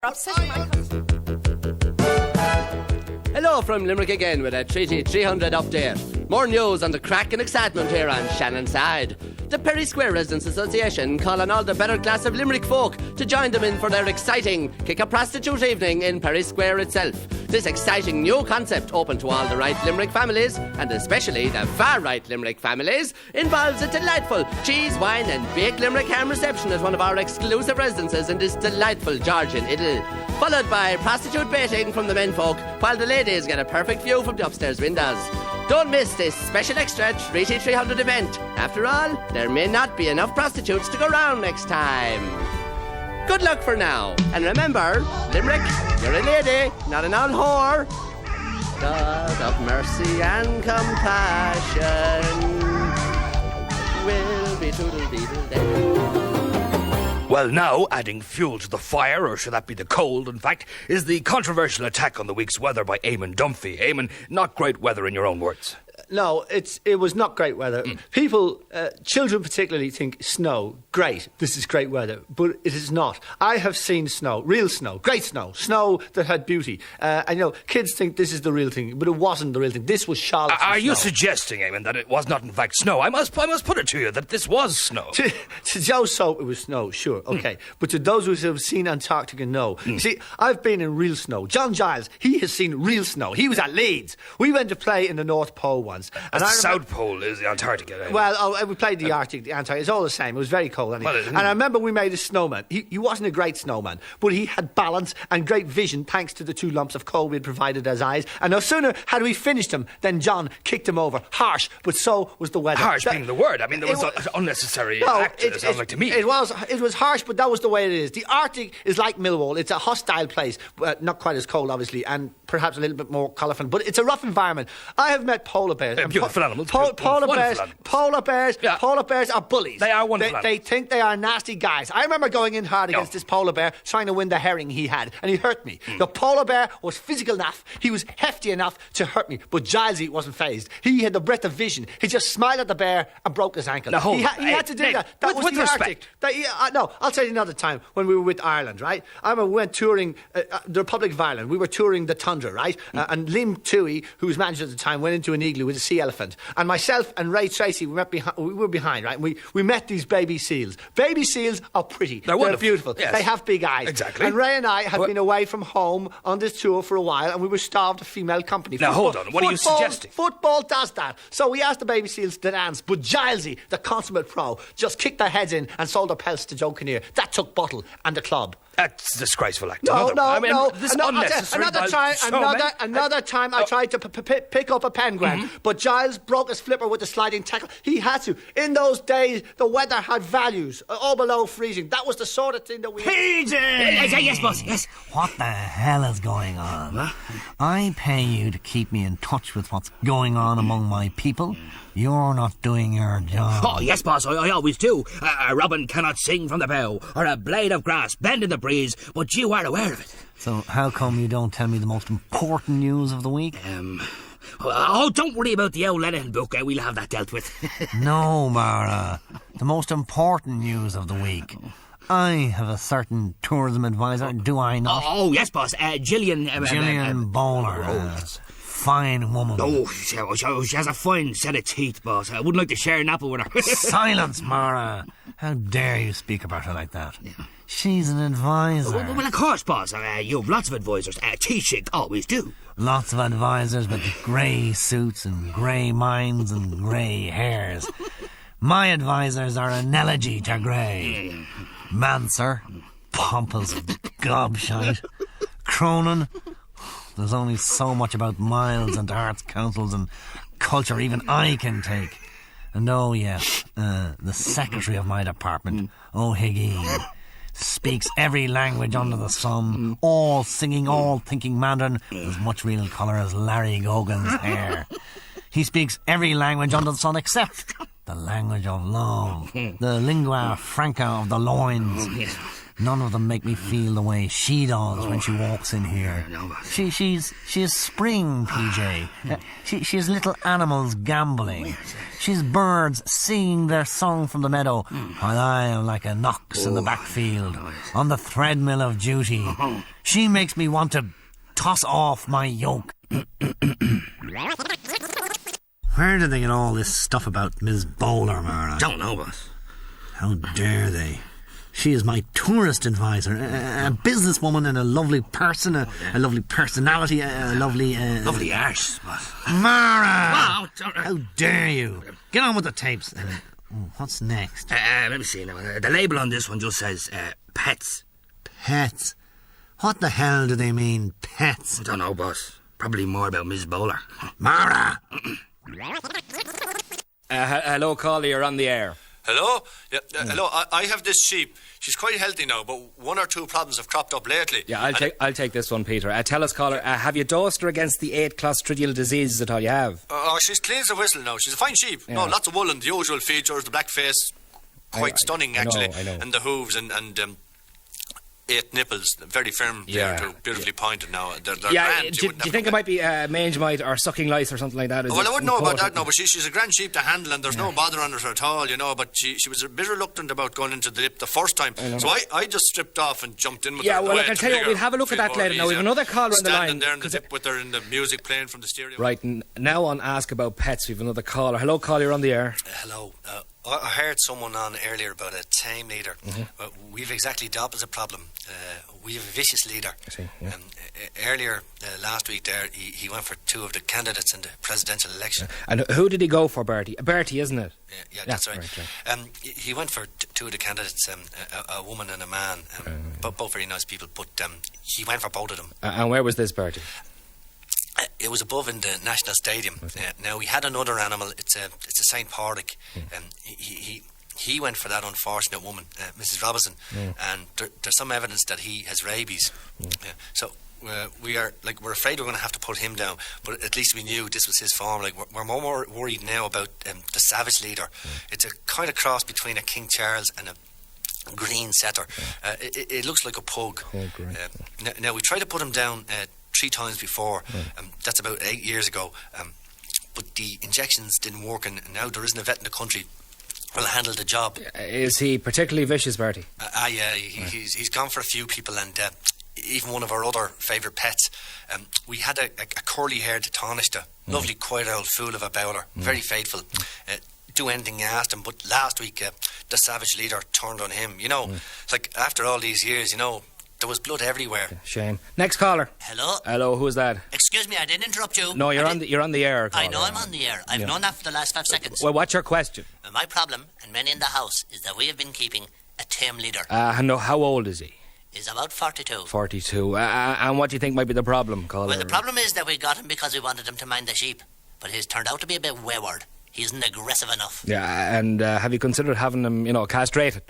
Upsetting my customer. Hello from Limerick again with a Treaty 300 update. More news on the crack and excitement here on Shannon's side. The Perry Square Residents Association call on all the better class of Limerick folk to join them in for their exciting Kick a Prostitute evening in Perry Square itself. This exciting new concept, open to all the right Limerick families, and especially the far-right Limerick families, involves a delightful cheese, wine and baked Limerick ham reception at one of our exclusive residences in this delightful Georgian idyll, followed by prostitute baiting from the menfolk, while the ladies get a perfect view from the upstairs windows. Don't miss this special extra Treaty 300 event. After all, there may not be enough prostitutes to go round next time. Good luck for now. And remember, Limerick, you're a lady, not an old whore. God of mercy and compassion will be toodle-deedle-day. Well, now, adding fuel to the fire, or should that be the cold, in fact, is the controversial attack on the week's weather by Eamon Dunphy. Eamon, not great weather in your own words. No, it was not great weather. People, children particularly, think snow, great, this is great weather, but it is not. I have seen snow, real snow, great snow that had beauty. I know kids think this is the real thing, but it wasn't the real thing. This was Charlotte's Are snow. you suggesting, Eamon, that it was not in fact snow? I must put it to you that this was snow. To Joe Soap, it was snow, sure, okay. But to those who have seen Antarctica, no. You see, I've been in real snow. John Giles, he has seen real snow. He was at Leeds. We went to play in the North Pole once. And the South Pole is the Antarctica. Well, we played the Arctic, the Antarctic. It's all the same. It was very cold anyway. Well, and I remember we made a snowman. He wasn't a great snowman, but he had balance and great vision thanks to the 2 lumps of coal we had provided as eyes. And no sooner had we finished him than John kicked him over. Harsh, but so was the weather. Harsh being the word. I mean, there was an unnecessary act, it sounds like to me. It was harsh, but that was the way it is. The Arctic is like Millwall. It's a hostile place. Not quite as cold, obviously, and perhaps a little bit more colourful, but it's a rough environment. I have met polar bears. Beautiful animals. Polar bears are bullies. They are wonderful. They think they are nasty guys. I remember going in hard against this polar bear, trying to win the herring he had, and he hurt me. The polar bear was physical enough. He was hefty enough to hurt me, but Gilesy wasn't fazed. He had the breadth of vision. He just smiled at the bear and broke his ankle. Now, he had to do that. That was with the respect. Arctic. No, I'll tell you another time when we were with Ireland, right? I remember we went touring the Republic of Ireland. We were touring the tundra, right? And Liam Toohey, who was manager at the time, went into an igloo with a sea elephant. And myself and Ray Tracy, we were behind, right? And we met these baby seals. Baby seals are pretty. They're beautiful. Yes. They have big eyes. Exactly. And Ray and I had been away from home on this tour for a while, and we were starved of female company. Now, hold on. What are you suggesting? Football does that. So we asked the baby seals to dance, but Gilesy, the consummate pro, just kicked their heads in and sold their pelts to Joe Kinnear. That took bottle and the club. That's a disgraceful act. No. This unnecessary. Another time I tried to pick up a penguin, but Giles broke his flipper with the sliding tackle. He had to. In those days, the weather had values, all below freezing. That was the sort of thing that we... PJ! Yes, boss, yes. What the hell is going on? I pay you to keep me in touch with what's going on among my people. You're not doing your job. Oh, yes, boss, I always do. A robin cannot sing from the bough, or a blade of grass bend in the breeze, but you are aware of it. So how come you don't tell me the most important news of the week? Don't worry about the old Lennon book. We'll have that dealt with. No, Mara. The most important news of the week. I have a certain tourism advisor, do I not? Oh, yes, boss. Gillian... Gillian Bowler. yes. Fine woman. Oh, she has a fine set of teeth, boss. I wouldn't like to share an apple with her. Silence, Mara. How dare you speak about her like that? Yeah. She's an advisor. Well, of course, boss. You have lots of advisors. Taoiseach always do. Lots of advisors with grey suits and grey minds and grey hairs. My advisors are an elegy to grey. Manser, pompous gobshite. Cronin, there's only so much about miles and arts councils and culture even I can take. And oh yes, the secretary of my department, O'Higgins, speaks every language under the sun, all singing, all thinking Mandarin, as much real colour as Larry Gogan's hair. He speaks every language under the sun except the language of love, the lingua franca of the loins. None of them make me feel the way she does when she walks in here. No, boss. She's spring, PJ. She's little animals gambolling. She's birds singing their song from the meadow, while I am like a knox in the backfield, on the treadmill of duty. She makes me want to toss off my yoke. Where did they get all this stuff about Miss Bowler, Mara? Don't know, boss. How dare they? She is my tourist advisor, a businesswoman and a lovely person, a lovely personality, a lovely... Lovely arse, boss. Mara! Wow, don't- How dare you? Get on with the tapes. What's next? Let me see now. The label on this one just says pets. Pets? What the hell do they mean, pets? I don't know, boss. Probably more about Miss Bowler. Mara! Hello, caller, you're on the air. Hello? Yeah, hello, I have this sheep. She's quite healthy now, but one or two problems have cropped up lately. Yeah, I'll take this one, Peter. Tell us, caller, have you dosed her against the 8 Clostridial diseases at all you have? She's clean as a whistle now. She's a fine sheep. Yeah. No, lots of wool and the usual features, the black face, quite stunning actually. I know. And the hooves and 8 nipples, very firm there too, beautifully pointed now. They're grand. Do you think it might be mange mite or sucking lice or something like that? Well, I wouldn't know about that now, but she's a grand sheep to handle and there's no bother on her at all, you know, but she was a bit reluctant about going into the lip the first time. So I just stripped off and jumped in with her. Yeah, well, I can tell you what, we'll have a look at that later. Now, we have another caller on the line. Standing there in the dip with her in the music playing from the stereo. Right, now on Ask About Pets, we have another caller. Hello, caller, you're on the air. Hello. I heard someone on earlier about a tame leader. We've exactly the opposite problem. We have a vicious leader. I see, yeah. Earlier last week there, he went for 2 of the candidates in the presidential election. And who did he go for, Bertie? Bertie, isn't it? Yeah, that's right. He went for 2 of the candidates, a woman and a man, both very nice people, but he went for both of them. And where was this, Bertie? It was above in the National Stadium. Now, we had another animal. It's a St. Patrick. He went for that unfortunate woman, Mrs. Robinson, and there's some evidence that he has rabies. So we're afraid we're going to have to put him down. But at least we knew this was his form. Like we're more worried now about the Savage leader. It's a kind of cross between a King Charles and a green setter. It looks like a pug. Now we tried to put him down 3 times before. That's about 8 years ago. But the injections didn't work, and now there isn't a vet in the country will handle the job. Is he particularly vicious, Bertie? Yeah, he's gone for a few people, and even one of our other favourite pets. We had a curly-haired Taoiseach, lovely, quiet old fool of a bowler, very faithful. Do anything you asked him, but last week the Savage leader turned on him. You know, like after all these years, you know, there was blood everywhere. Shame. Next caller. Hello, who is that? excuse me, I didn't interrupt you. No, you're on the air. I caller. know I'm on the air. I've known that for the last 5 seconds. Well, what's your question? My problem, and many in the house, is that we have been keeping a tame leader. No, how old is he? He's about 42. 42. And what do you think might be the problem, caller? Well, the problem is that we got him because we wanted him to mind the sheep. But he's turned out to be a bit wayward. He isn't aggressive enough. Yeah, and have you considered having him, castrated?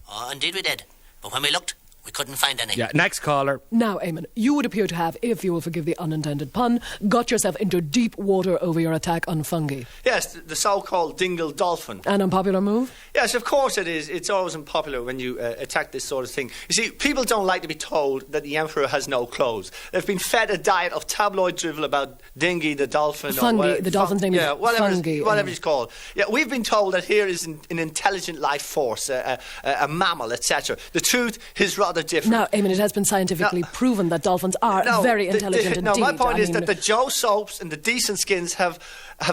Oh, indeed we did. But when we looked, we couldn't find any. Yeah, next caller. Now, Eamon, you would appear to have, if you will forgive the unintended pun, got yourself into deep water over your attack on fungi. Yes, the so-called dingle dolphin. An unpopular move? Yes, of course it is. It's always unpopular when you attack this sort of thing. You see, people don't like to be told that the emperor has no clothes. They've been fed a diet of tabloid drivel about Dingy the dolphin. Fungi. The dolphin's name is Fungi. Whatever it's called. Yeah, we've been told that here is an intelligent life force, a mammal, etc. The truth is rather different. Now, Eamon, it has been scientifically proven that dolphins are very intelligent indeed. No, my point is that the Joe Soaps and the Decent Skins have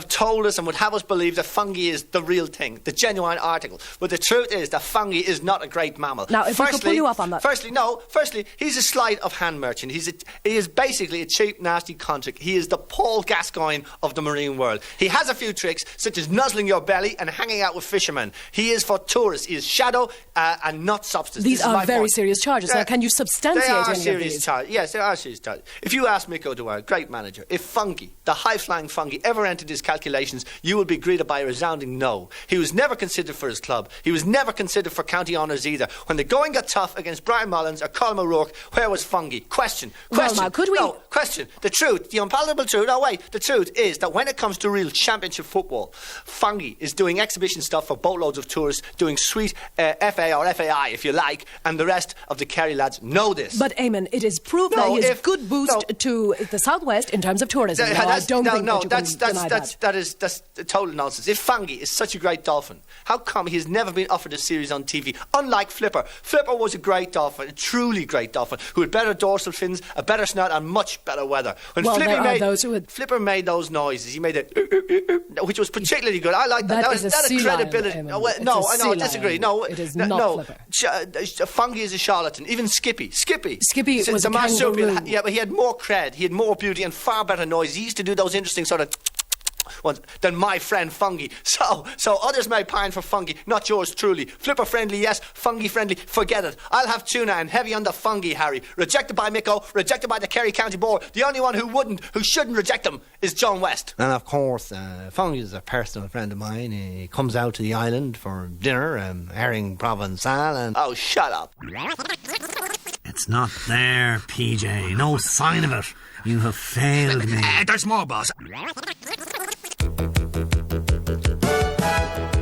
told us and would have us believe that fungi is the real thing, the genuine article. But the truth is that fungi is not a great mammal. Now, if we could pull you up on that. Firstly, he's a sleight of hand merchant. He is basically a cheap, nasty contract. He is the Paul Gascoigne of the marine world. He has a few tricks, such as nuzzling your belly and hanging out with fishermen. He is for tourists. He is shadow and not substance. These are very serious charges. Now, can you substantiate any of these? Yes, they are serious charges. If you ask Miko Dwyer, great manager, if fungi, the high-flying fungi, ever entered his calculations, you will be greeted by a resounding no. He was never considered for his club. He was never considered for county honours either. When the going got tough against Brian Mullins or Colm O'Rourke, where was fungi? Question. Well, now, could we... No, question. The truth, the unpalatable truth, the truth is that when it comes to real championship football, fungi is doing exhibition stuff for boatloads of tourists, doing sweet FA or FAI, if you like, and the rest of the Kerry lads know this. But Eamon, it is proof that he is good boost to the southwest in terms of tourism. That's total nonsense. If Fangy is such a great dolphin, how come he has never been offered a series on TV? Unlike Flipper. Flipper was a great dolphin, a truly great dolphin, who had better dorsal fins, a better snout, and much better weather. When Flipper made those noises, he made it, which was particularly good. I like that. That is a sea credibility. Lion, I disagree. No, it is not Flipper. Fangy is a charlatan. Even Skippy was a kangaroo. Yeah, but he had more cred, he had more beauty and far better noise. He used to do those interesting sort of ones than my friend Fungy. So others may pine for Fungy, not yours truly. Flipper friendly, yes. Fungy friendly, forget it. I'll have tuna and heavy on the Fungy, Harry. Rejected by Micko, rejected by the Kerry County Board. The only one who shouldn't reject them is John West. And of course, Fungy is a personal friend of mine. He comes out to the island for dinner, herring provençal and... Oh, shut up. It's not there, PJ. No sign of it. You have failed me. There's more, boss.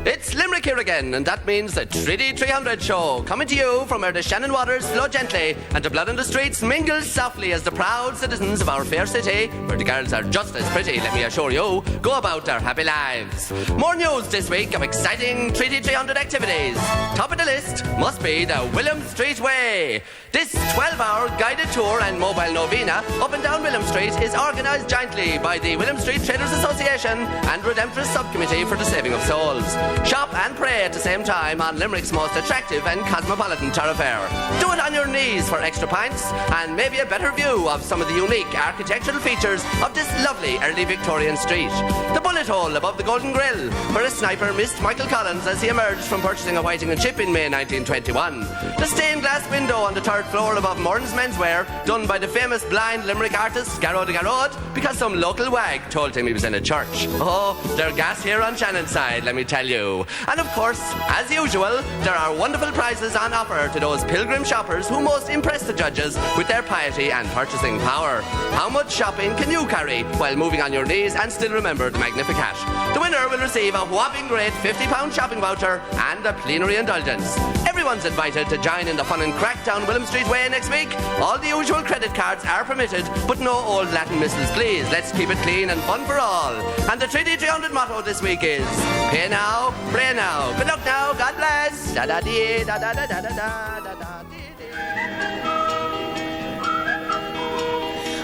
It's Limerick here again, and that means the Treaty 300 show, coming to you from where the Shannon waters flow gently and the blood in the streets mingles softly as the proud citizens of our fair city, where the girls are just as pretty, let me assure you, go about their happy lives. More news this week of exciting Treaty 300 activities. Top of the list must be the William Street Way. This 12-hour guided tour and mobile novena up and down William Street is organised jointly by the William Street Traders Association and Redemptorist Subcommittee for the Saving of Souls. Shop and pray at the same time on Limerick's most attractive and cosmopolitan thoroughfare. Do it on your knees for extra pints and maybe a better view of some of the unique architectural features of this lovely early Victorian street. The bullet hole above the Golden Grill, where a sniper missed Michael Collins as he emerged from purchasing a whiting and chip in May 1921. The stained glass window on the third floor above Moran's Menswear, done by the famous blind Limerick artist Garrod de Garrod, because some local wag told him he was in a church. Oh, they're gas here on Shannon's side, let me tell you. And of course, as usual, there are wonderful prizes on offer to those pilgrim shoppers who most impress the judges with their piety and purchasing power. How much shopping can you carry while moving on your knees and still remember the Magnificat? The winner will receive a whopping great £50 shopping voucher and a plenary indulgence. Everyone's invited to join in the fun and crack down William Street Way next week. All the usual credit cards are permitted, but no old Latin missals, please. Let's keep it clean and fun for all. And the Treaty 300 motto this week is: pay now, pray now. Good luck now, God bless. Da da dee, da da da da da da da da dee.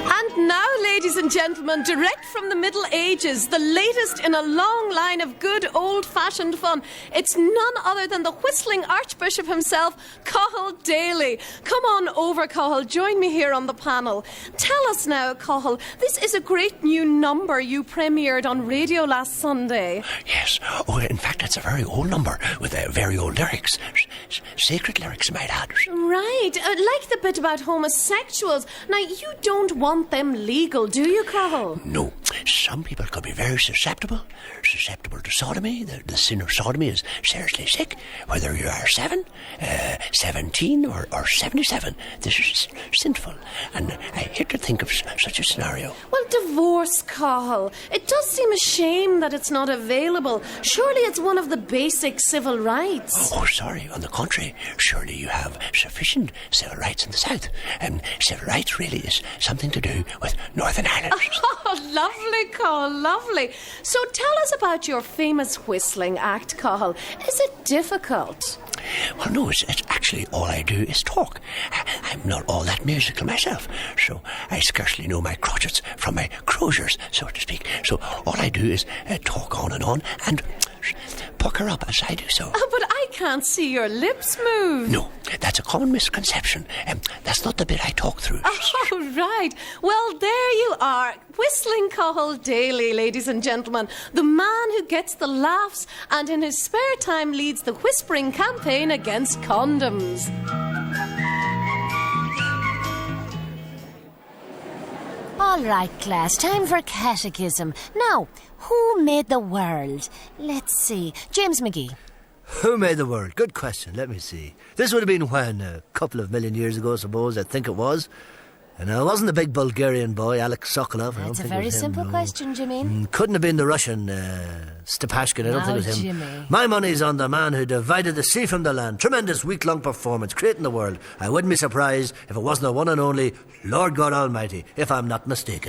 And now, ladies and gentlemen, direct from the Middle Ages, the latest in a long line of good old-fashioned fun. It's none other than the whistling Archbishop himself, Cathal Daly. Come on over, Cathal. Join me here on the panel. Tell us now, Cathal, this is a great new number you premiered on radio last Sunday. Yes. Oh, in fact, it's a very old number with very old lyrics. Sacred lyrics, might add. Right. Like the bit about homosexuals. Now, you don't want them legal, do you, Cathal? No. Some people could be very susceptible to sodomy. The sin of sodomy is seriously sick, whether you are 17 or 77. This is sinful, and I hate to think of such a scenario. Well, divorce, Cathal. It does seem a shame that it's not available. Surely it's one of the basic civil rights. Oh, sorry. On the contrary, surely you have sufficient civil rights in the South. Civil rights really is something to do with Northern Ireland. Oh, lovely, Cathal, lovely. So tell us about your famous whistling act, Cathal. Is it difficult? Well, no, it's actually all I do is talk. I'm not all that musical myself, so I scarcely know my crotchets from my croziers, so to speak. So all I do is talk on and pucker up as I do so. Oh, but I can't see your lips move. No, that's a common misconception. That's not the bit I talk through. Oh, right. Well, there you are. Whistling Cathal Daly, ladies and gentlemen. The man who gets the laughs and in his spare time leads the whispering campaign against condoms. All right, class, time for catechism. Now, who made the world? Let's see. James McGee. Who made the world? Good question. Let me see. This would have been when? A couple of million years ago, I suppose. I think it was. And it wasn't the big Bulgarian boy, Alex Sokolov. That's a very simple question, Jimmy. Couldn't have been the Russian Stepashkin. I don't think it was him. Jimmy. My money's on the man who divided the sea from the land. Tremendous week-long performance, creating the world. I wouldn't be surprised if it wasn't the one and only Lord God Almighty, if I'm not mistaken.